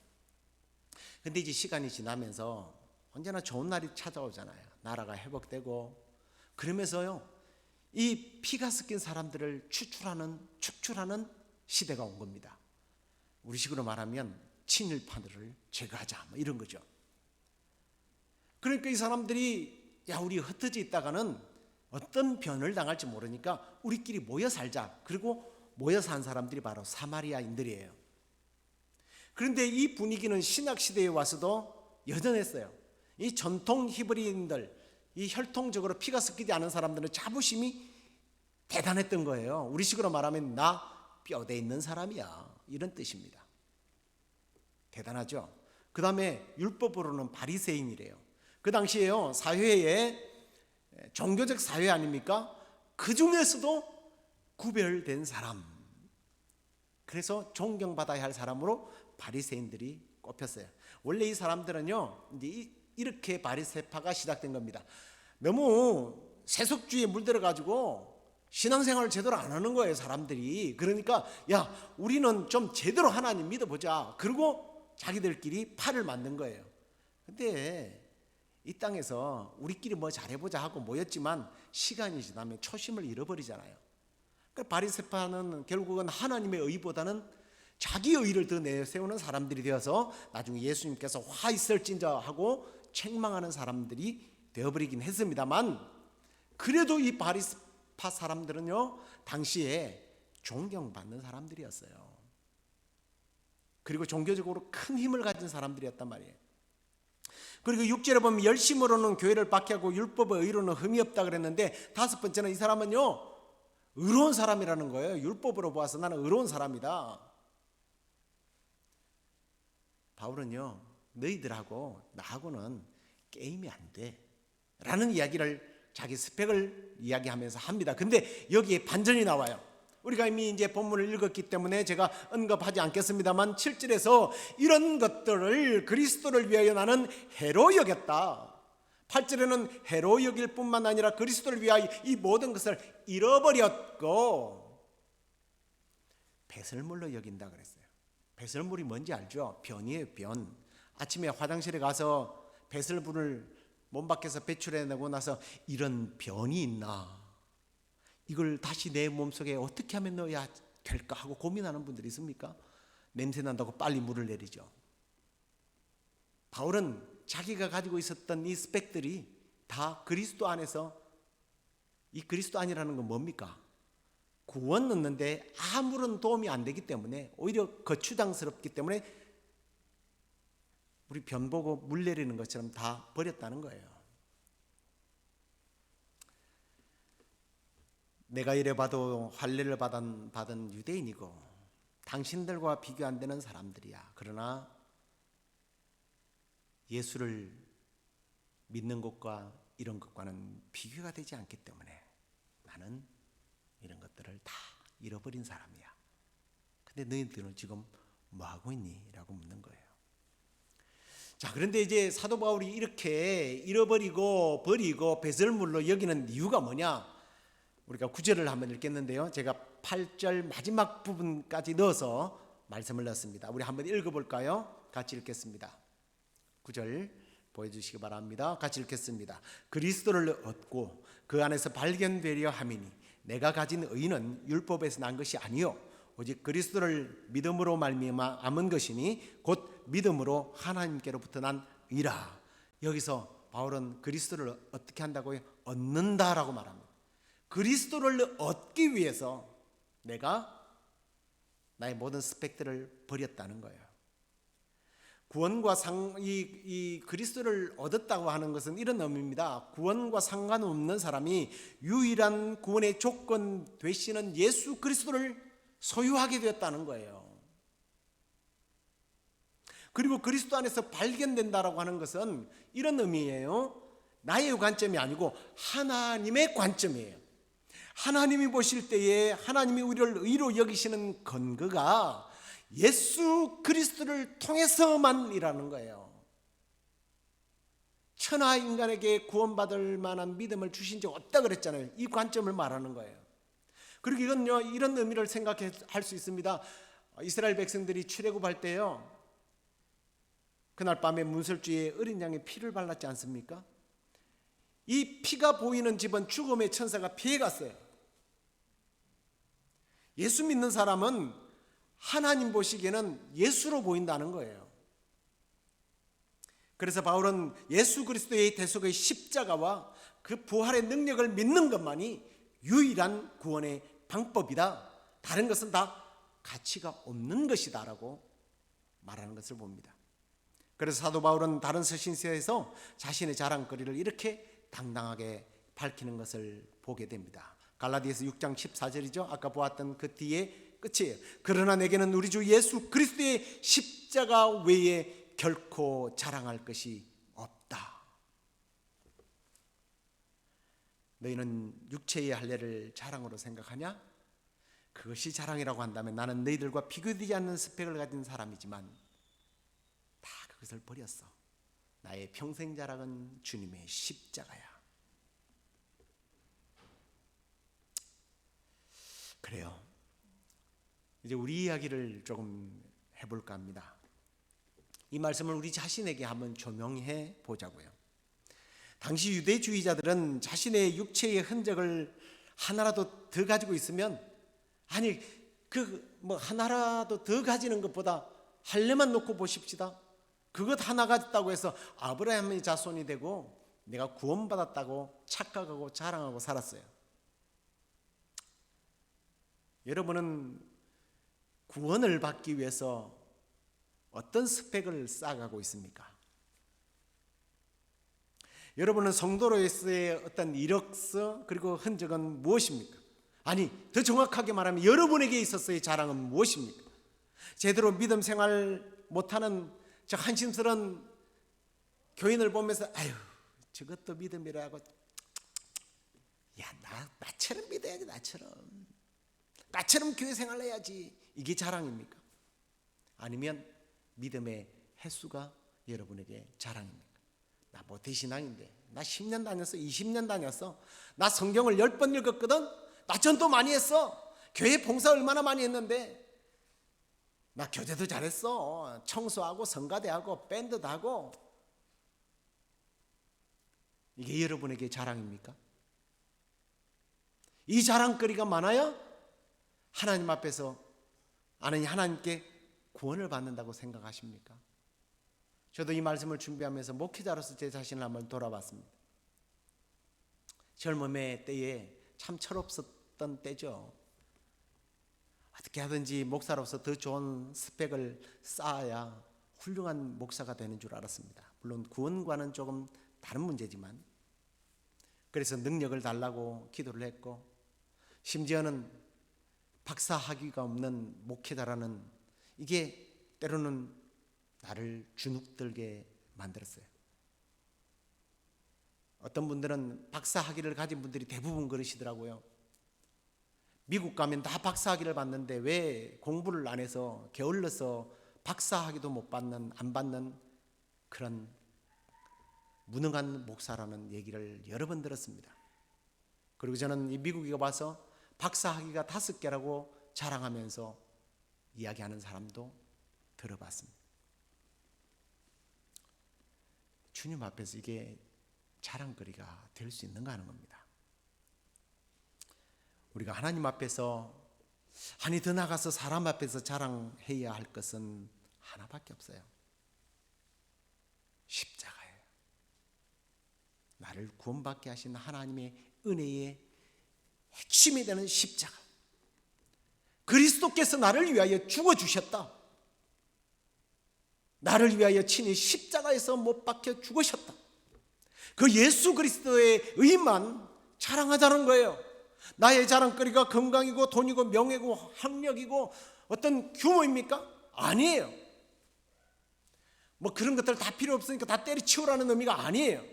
근데 이제 시간이 지나면서 언제나 좋은 날이 찾아오잖아요. 나라가 회복되고 그러면서요 이 피가 섞인 사람들을 축출하는 시대가 온 겁니다. 우리식으로 말하면 친일파들을 제거하자 뭐 이런 거죠. 그러니까 이 사람들이 야 우리 흩어져 있다가는 어떤 변을 당할지 모르니까 우리끼리 모여 살자. 그리고 모여 산 사람들이 바로 사마리아인들이에요. 그런데 이 분위기는 신약 시대에 와서도 여전했어요. 이 전통 히브리인들, 이 혈통적으로 피가 섞이지 않은 사람들은 자부심이 대단했던 거예요. 우리식으로 말하면 나 뼈대 있는 사람이야, 이런 뜻입니다. 대단하죠. 그 다음에 율법으로는 바리새인이래요. 그 당시에요, 사회에 종교적 사회 아닙니까? 그 중에서도 구별된 사람, 그래서 존경받아야 할 사람으로 바리새인들이 꼽혔어요. 원래 이 사람들은요, 이제 이렇게 바리새파가 시작된 겁니다. 너무 세속주의에 물들어 가지고 신앙생활을 제대로 안 하는 거예요, 사람들이. 그러니까 야, 우리는 좀 제대로 하나님 믿어보자. 그리고 자기들끼리 팔을 만든 거예요. 근데 이 땅에서 우리끼리 뭐 잘해보자 하고 모였지만 시간이 지나면 초심을 잃어버리잖아요. 그러니까 바리새파는 결국은 하나님의 의보다는 자기 의를 더 내세우는 사람들이 되어서 나중에 예수님께서 화 있을진저 하고 책망하는 사람들이 되어버리긴 했습니다만, 그래도 이 바리새파 사람들은요, 당시에 존경받는 사람들이었어요. 그리고 종교적으로 큰 힘을 가진 사람들이었단 말이에요. 그리고 6절에 보면 열심으로는 교회를 박해하고 율법의 의로는 흠이 없다 그랬는데, 다섯 번째는 이 사람은요, 의로운 사람이라는 거예요. 율법으로 보아서 나는 의로운 사람이다. 바울은요, 너희들하고 나하고는 게임이 안 돼 라는 이야기를, 자기 스펙을 이야기하면서 합니다. 근데 여기에 반전이 나와요. 우리가 이미 이제 본문을 읽었기 때문에 제가 언급하지 않겠습니다만 7절에서 이런 것들을 그리스도를 위하여 나는 해로 여겼다. 8절에는 해로 여길 뿐만 아니라 그리스도를 위하여 이 모든 것을 잃어버렸고 배설물로 여긴다 그랬어요. 배설물이 뭔지 알죠? 변이에요, 변. 아침에 화장실에 가서 배설물을 몸 밖에서 배출해내고 나서 이런 변이 있나, 이걸 다시 내 몸속에 어떻게 하면 넣어야 될까 하고 고민하는 분들이 있습니까? 냄새 난다고 빨리 물을 내리죠. 바울은 자기가 가지고 있었던 이 스펙들이 다 그리스도 안에서, 이 그리스도 안이라는 건 뭡니까? 구원 얻는데 아무런 도움이 안 되기 때문에, 오히려 거추장스럽기 때문에 우리 변 보고 물 내리는 것처럼 다 버렸다는 거예요. 내가 이래 봐도 할례를 받은 유대인이고 당신들과 비교 안 되는 사람들이야. 그러나 예수를 믿는 것과 이런 것과는 비교가 되지 않기 때문에 나는 이런 것들을 다 잃어버린 사람이야. 근데 너희들은 지금 뭐 하고 있니? 라고 묻는 거예요. 자, 그런데 이제 사도 바울이 이렇게 잃어버리고 버리고 배설물로 여기는 이유가 뭐냐? 우리가 9절을 한번 읽겠는데요, 제가 8절 마지막 부분까지 넣어서 말씀을 넣었습니다. 우리 한번 읽어볼까요? 같이 읽겠습니다. 9절 보여주시기 바랍니다. 같이 읽겠습니다. 그리스도를 얻고 그 안에서 발견되려 함이니 내가 가진 의는 율법에서 난 것이 아니요 오직 그리스도를 믿음으로 말미암아 남은 것이니 곧 믿음으로 하나님께로부터 난 의라. 여기서 바울은 그리스도를 어떻게 한다고요? 얻는다라고 말합니다. 그리스도를 얻기 위해서 내가 나의 모든 스펙들을 버렸다는 거예요. 구원과 이 그리스도를 얻었다고 하는 것은 이런 의미입니다. 구원과 상관없는 사람이 유일한 구원의 조건 되시는 예수 그리스도를 소유하게 되었다는 거예요. 그리고 그리스도 안에서 발견된다라고 하는 것은 이런 의미예요. 나의 관점이 아니고 하나님의 관점이에요. 하나님이 보실 때에 하나님이 우리를 의로 여기시는 근거가 예수 그리스도를 통해서만이라는 거예요. 천하 인간에게 구원받을 만한 믿음을 주신 적 없다 그랬잖아요. 이 관점을 말하는 거예요. 그리고 이건요, 이런 의미를 생각할 수 있습니다. 이스라엘 백성들이 출애굽할 때요, 그날 밤에 문설주에 어린 양의 피를 발랐지 않습니까? 이 피가 보이는 집은 죽음의 천사가 피해갔어요. 예수 믿는 사람은 하나님 보시기에는 예수로 보인다는 거예요. 그래서 바울은 예수 그리스도의 대속의 십자가와 그 부활의 능력을 믿는 것만이 유일한 구원의 방법이다. 다른 것은 다 가치가 없는 것이다 라고 말하는 것을 봅니다. 그래서 사도 바울은 다른 서신서에서 자신의 자랑거리를 이렇게 당당하게 밝히는 것을 보게 됩니다. 갈라디아서 6장 14절이죠. 아까 보았던 그 뒤에 끝이에요. 그러나 내게는 우리 주 예수 그리스도의 십자가 외에 결코 자랑할 것이 없다. 너희는 육체의 할례를 자랑으로 생각하냐? 그것이 자랑이라고 한다면 나는 너희들과 비교되지 않는 스펙을 가진 사람이지만 다 그것을 버렸어. 나의 평생 자랑은 주님의 십자가야. 그래요. 이제 우리 이야기를 조금 해볼까 합니다. 이 말씀을 우리 자신에게 한번 조명해 보자고요. 당시 유대주의자들은 자신의 육체의 흔적을 하나라도 더 가지고 있으면, 아니 하나라도 더 가지는 것보다 할례만 놓고 보십시다. 그것 하나 가졌다고 해서 아브라함의 자손이 되고 내가 구원받았다고 착각하고 자랑하고 살았어요. 여러분은 구원을 받기 위해서 어떤 스펙을 쌓아가고 있습니까? 여러분은 성도로서의 어떤 이력서 그리고 흔적은 무엇입니까? 아니, 더 정확하게 말하면 여러분에게 있어서의 자랑은 무엇입니까? 제대로 믿음 생활 못하는 저 한심스러운 교인을 보면서 아유, 저것도 믿음이라고, 야, 나처럼 믿어야지. 나처럼 교회 생활 해야지. 이게 자랑입니까? 아니면 믿음의 횟수가 여러분에게 자랑입니까? 나 모태신앙인데, 나 10년 다녔어, 20년 다녔어, 나 성경을 10번 읽었거든, 나 전도 많이 했어, 교회 봉사 얼마나 많이 했는데, 나 교제도 잘했어, 청소하고 성가대하고 밴드도 하고. 이게 여러분에게 자랑입니까? 이 자랑거리가 많아야 하나님 앞에서 하나님께 구원을 받는다고 생각하십니까? 저도 이 말씀을 준비하면서 목회자로서 제 자신을 한번 돌아봤습니다. 젊음의 때에 참 철없었던 때죠. 어떻게 하든지 목사로서 더 좋은 스펙을 쌓아야 훌륭한 목사가 되는 줄 알았습니다. 물론 구원과는 조금 다른 문제지만, 그래서 능력을 달라고 기도를 했고, 심지어는 박사 학위가 없는 목회자라는, 이게 때로는 나를 주눅들게 만들었어요. 어떤 분들은 박사 학위를 가진 분들이 대부분 그러시더라고요. 미국 가면 다 박사 학위를 받는데 왜 공부를 안 해서 게을러서 박사 학위도 안 받는 그런 무능한 목사라는 얘기를 여러 번 들었습니다. 그리고 저는 이 미국에 와서 박사 학위가 5개라고 자랑하면서 이야기하는 사람도 들어봤습니다. 주님 앞에서 이게 자랑거리가 될 수 있는가 하는 겁니다. 우리가 하나님 앞에서, 아니 더 나가서 사람 앞에서 자랑해야 할 것은 하나밖에 없어요. 십자가예요. 나를 구원받게 하신 하나님의 은혜의 핵심이 되는 십자가. 그리스도께서 나를 위하여 죽어주셨다. 나를 위하여 친히 십자가에서 못 박혀 죽으셨다. 그 예수 그리스도의 의만 자랑하자는 거예요. 나의 자랑거리가 건강이고 돈이고 명예고 학력이고 어떤 규모입니까? 아니에요. 뭐 그런 것들 다 필요 없으니까 다 때려치우라는 의미가 아니에요.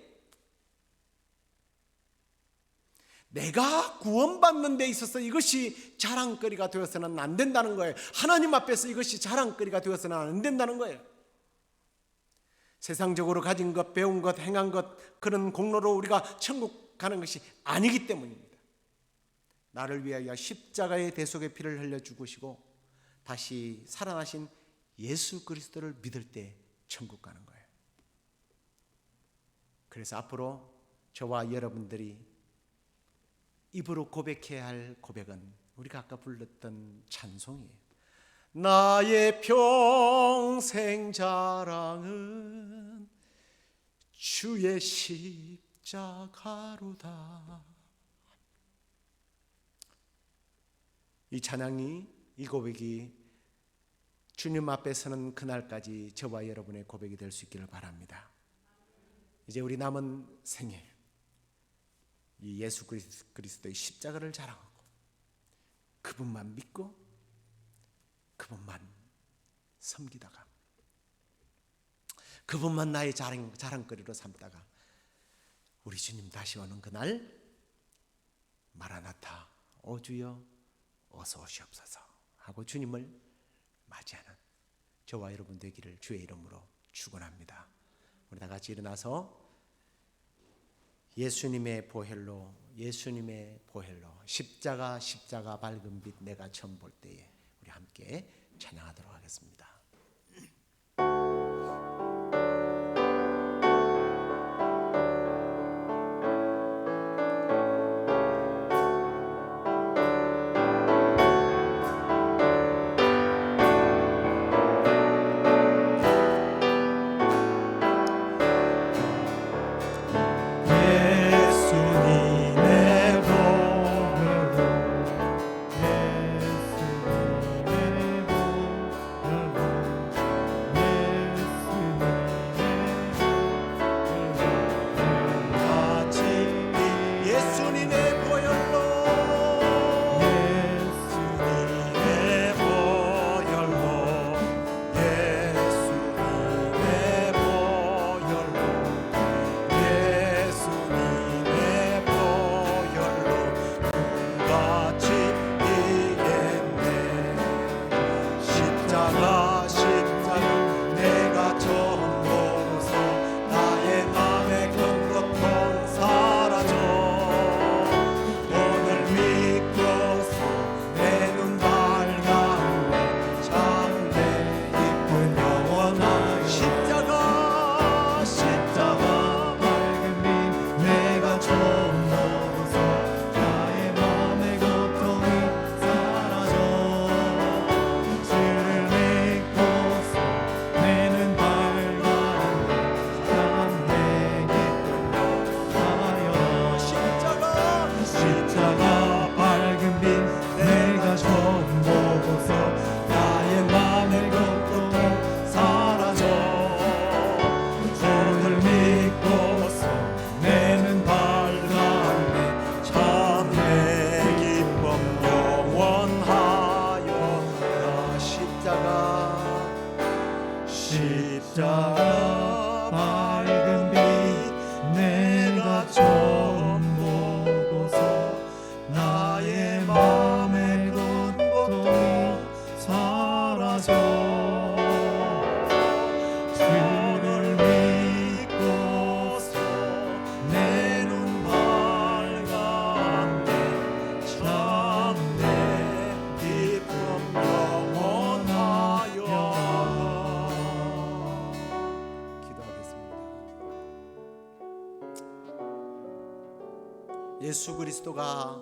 내가 구원받는 데 있어서 이것이 자랑거리가 되어서는 안 된다는 거예요. 하나님 앞에서 이것이 자랑거리가 되어서는 안 된다는 거예요. 세상적으로 가진 것, 배운 것, 행한 것, 그런 공로로 우리가 천국 가는 것이 아니기 때문입니다. 나를 위하여 십자가의 대속의 피를 흘려 죽으시고 다시 살아나신 예수 그리스도를 믿을 때 천국 가는 거예요. 그래서 앞으로 저와 여러분들이 입으로 고백해야 할 고백은 우리가 아까 불렀던 찬송이에요. 나의 평생 자랑은 주의 십자가로다. 이 찬양이, 이 고백이 주님 앞에 서는 그날까지 저와 여러분의 고백이 될 수 있기를 바랍니다. 이제 우리 남은 생에 이 예수 그리스도의 십자가를 자랑하고 그분만 믿고 그분만 섬기다가 그분만 나의 자랑거리로 삼다가 우리 주님 다시 오는 그날 마라나타 오 주여 어서 오시옵소서 하고 주님을 맞이하는 저와 여러분 되기를 주의 이름으로 축원합니다. 우리 다 같이 일어나서 예수님의 보혈로 십자가 밝은 빛 내가 처음 볼 때에 우리 함께 찬양하도록 하겠습니다. 십자가 밝은 빛 내가 처음 보고서 나의 맘의 고통이 사라져 주를 믿고서 내 눈 밝았네 참내 기쁨 영원하여. 기도하겠습니다. 예수 그리스도가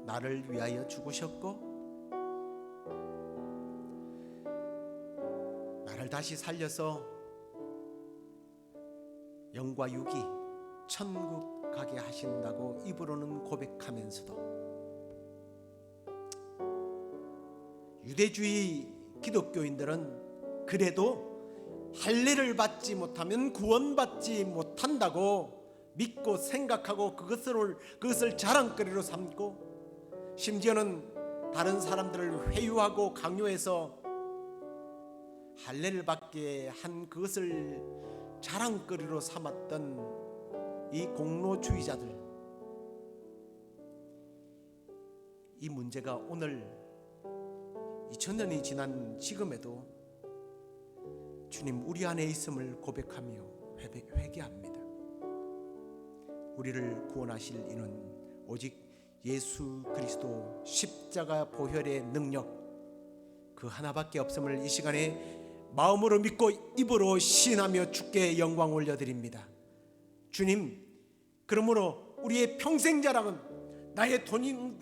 나를 위하여 죽으셨고 나를 다시 살려서 영과 육이 천국 가게 하신다고 입으로는 고백하면서도 유대주의 기독교인들은 그래도 할례를 받지 못하면 구원받지 못한다고 믿고 생각하고 그것을 자랑거리로 삼고 심지어는 다른 사람들을 회유하고 강요해서 할례를 받게 한 그것을 자랑거리로 삼았던 이 공로주의자들, 이 문제가 오늘 2000년이 지난 지금에도 주님 우리 안에 있음을 고백하며 회개합니다. 우리를 구원하실 이는 오직 예수 그리스도 십자가 보혈의 능력 그 하나밖에 없음을 이 시간에 마음으로 믿고 입으로 시인하며 주께 영광 올려드립니다. 주님, 그러므로 우리의 평생 자랑은 나의 돈,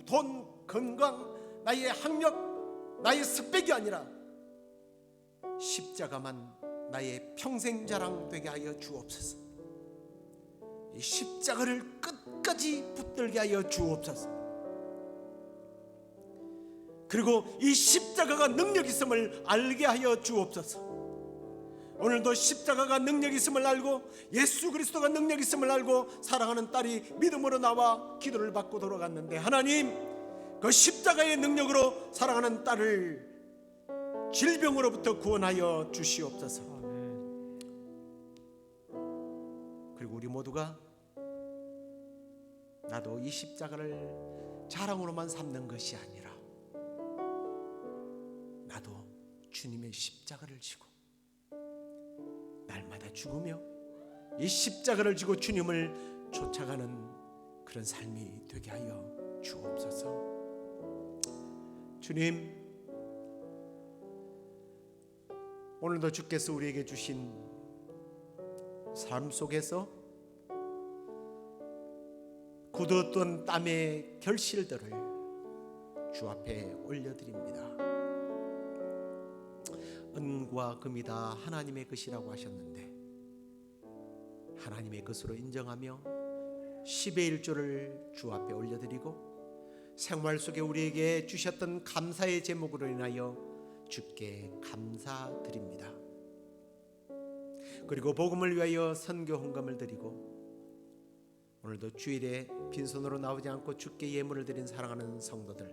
건강, 나의 학력, 나의 스펙이 아니라 십자가만 나의 평생 자랑 되게 하여 주옵소서. 이 십자가를 끝까지 붙들게 하여 주옵소서. 그리고 이 십자가가 능력 있음을 알게 하여 주옵소서. 오늘도 십자가가 능력 있음을 알고 예수 그리스도가 능력 있음을 알고 사랑하는 딸이 믿음으로 나와 기도를 받고 돌아갔는데, 하나님 그 십자가의 능력으로 사랑하는 딸을 질병으로부터 구원하여 주시옵소서. 아멘. 그리고 우리 모두가 나도 이 십자가를 자랑으로만 삼는 것이 아니라 나도 주님의 십자가를 지고 날마다 죽으며 이 십자가를 지고 주님을 쫓아가는 그런 삶이 되게 하여 주옵소서. 주님, 오늘도 주께서 우리에게 주신 삶 속에서 굳었던 땀의 결실들을 주 앞에 올려드립니다. 은과 금이 다 하나님의 것이라고 하셨는데 하나님의 것으로 인정하며 10의 1조를 주 앞에 올려드리고 생활 속에 우리에게 주셨던 감사의 제목으로 인하여 주께 감사드립니다. 그리고 복음을 위하여 선교 헌금을 드리고 오늘도 주일에 빈손으로 나오지 않고 주께 예물을 드린 사랑하는 성도들,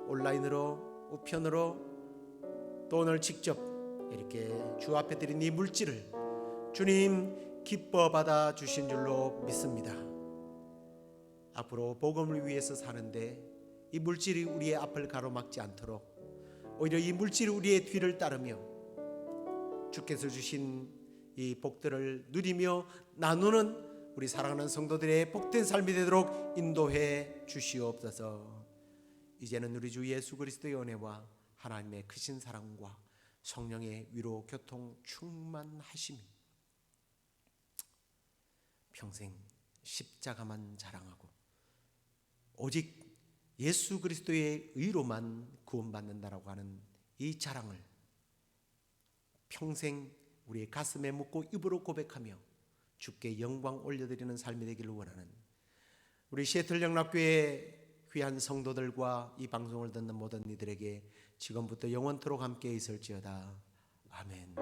온라인으로 우편으로 또 오늘 직접 이렇게 주 앞에 드린 이 물질을 주님 기뻐 받아 주신 줄로 믿습니다. 앞으로 복음을 위해서 사는데 이 물질이 우리의 앞을 가로막지 않도록 오히려 이 물질이 우리의 뒤를 따르며 주께서 주신 이 복들을 누리며 나누는 우리 사랑하는 성도들의 복된 삶이 되도록 인도해 주시옵소서. 이제는 우리 주 예수 그리스도의 은혜와 하나님의 크신 사랑과 성령의 위로 교통 충만하심이 평생 십자가만 자랑하고 오직 예수 그리스도의 의로만 구원받는다라고 하는 이 자랑을 평생 우리의 가슴에 묻고 입으로 고백하며 주께 영광 올려드리는 삶이 되기를 원하는 우리 시애틀 영락교회 귀한 성도들과 이 방송을 듣는 모든 이들에게 지금부터 영원토록 함께 있을지어다. 아멘.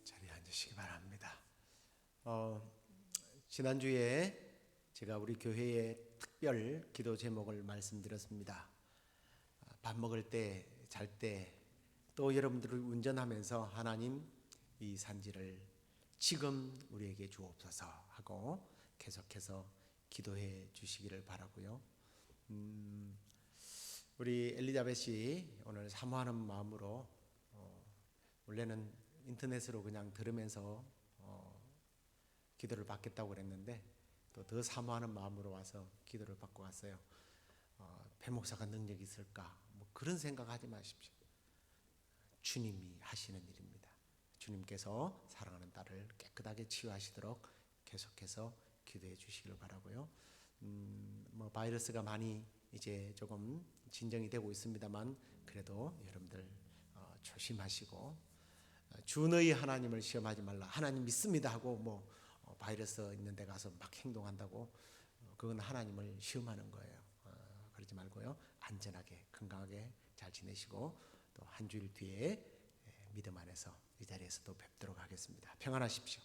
자리에 앉으시기 바랍니다. 지난주에 제가 우리 교회의 특별 기도 제목을 말씀드렸습니다. 밥 먹을 때, 잘 때, 또 여러분들을 운전하면서 하나님 이 산지를 지금 우리에게 주옵소서 하고 계속해서 기도해 주시기를 바라고요. 우리 엘리자벳이 오늘 사모하는 마음으로 원래는 인터넷으로 그냥 들으면서 기도를 받겠다고 그랬는데 또 더 사모하는 마음으로 와서 기도를 받고 왔어요. 배 목사가 능력이 있을까? 뭐 그런 생각하지 마십시오. 주님이 하시는 일입니다. 주님께서 사랑하는 딸을 깨끗하게 치유하시도록 계속해서 기도해 주시기를 바라고요. 뭐 바이러스가 많이 이제 조금 진정이 되고 있습니다만 그래도 여러분들 조심하시고 주 너희 하나님을 시험하지 말라. 하나님 믿습니다 하고 뭐 바이러스 있는 데 가서 막 행동한다고 그건 하나님을 시험하는 거예요. 그러지 말고요. 안전하게 건강하게 잘 지내시고 또 한 주일 뒤에 믿음 안에서 이 자리에서 또 뵙도록 하겠습니다. 평안하십시오.